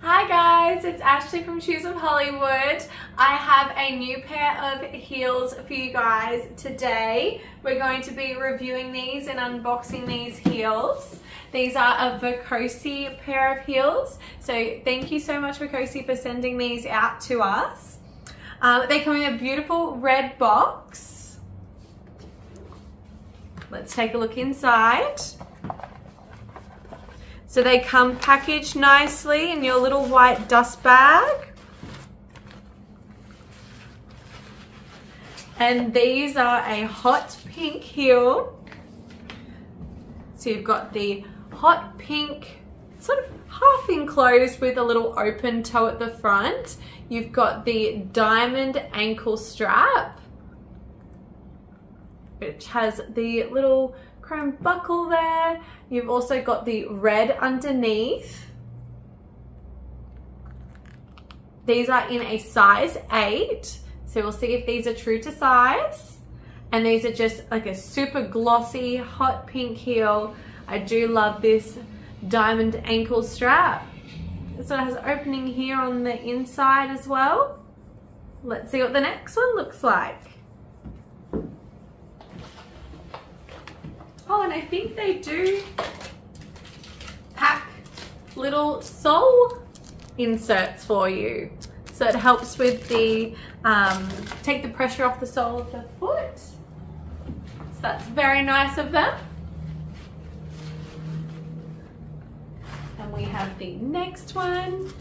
Hi guys, it's Ashley from Shoes of Hollywood. I have a new pair of heels for you guys today. We're going to be reviewing these and unboxing these heels. These are a Vocosi pair of heels. So thank you so much Vocosi for sending these out to us. They come in a beautiful red box. Let's take a look inside. So they come packaged nicely in your little white dust bag. And these are a hot pink heel. So you've got the hot pink, sort of half enclosed with a little open toe at the front. You've got the diamond ankle strap, which has the little chrome buckle there. You've also got the red underneath. These are in a size 8, so we'll see if these are true to size. And these are just like a super glossy hot pink heel. I do love this diamond ankle strap. So it has an opening here on the inside as well. Let's see what the next one looks like. Oh, and I think they do pack little sole inserts for you. So it helps with the, take the pressure off the sole of the foot. So that's very nice of them. And we have the next one.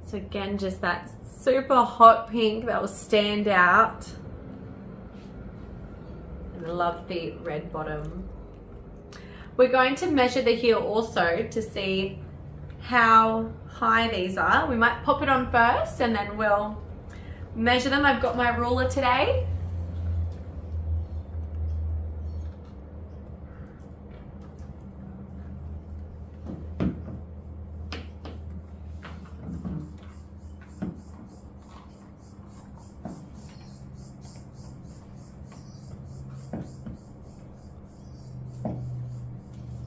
So again, just that super hot pink that will stand out. I love the red bottom. We're going to measure the heel also to see how high these are. We might pop it on first and then we'll measure them. I've got my ruler today.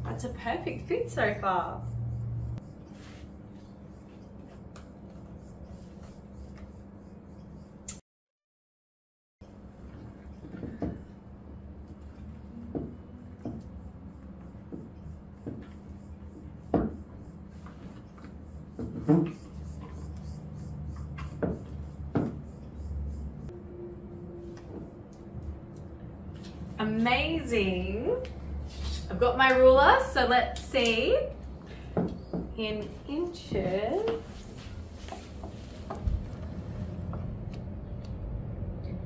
That's a perfect fit so far. Amazing. I've got my ruler, so let's see in inches.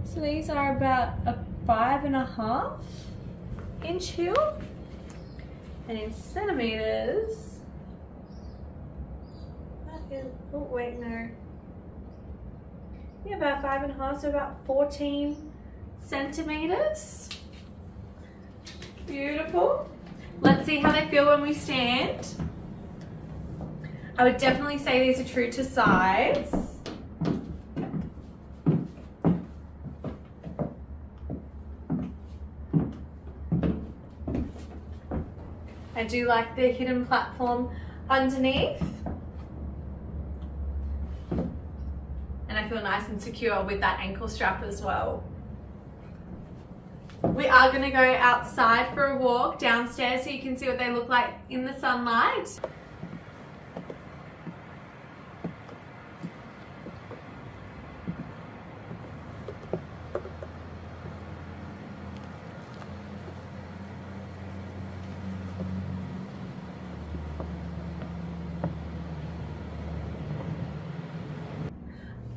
So these are about a 5.5 inch heel, and in centimeters, that is, oh wait, no. Yeah, about 5.5, so about 14 centimeters. Beautiful. Let's see how they feel when we stand. I would definitely say these are true to size. I do like the hidden platform underneath. And I feel nice and secure with that ankle strap as well. We are going to go outside for a walk downstairs so you can see what they look like in the sunlight.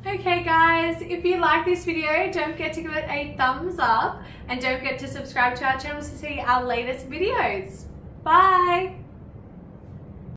Okay guys, if you like this video, don't forget to give it a thumbs up and don't forget to subscribe to our channel to see our latest videos. Bye!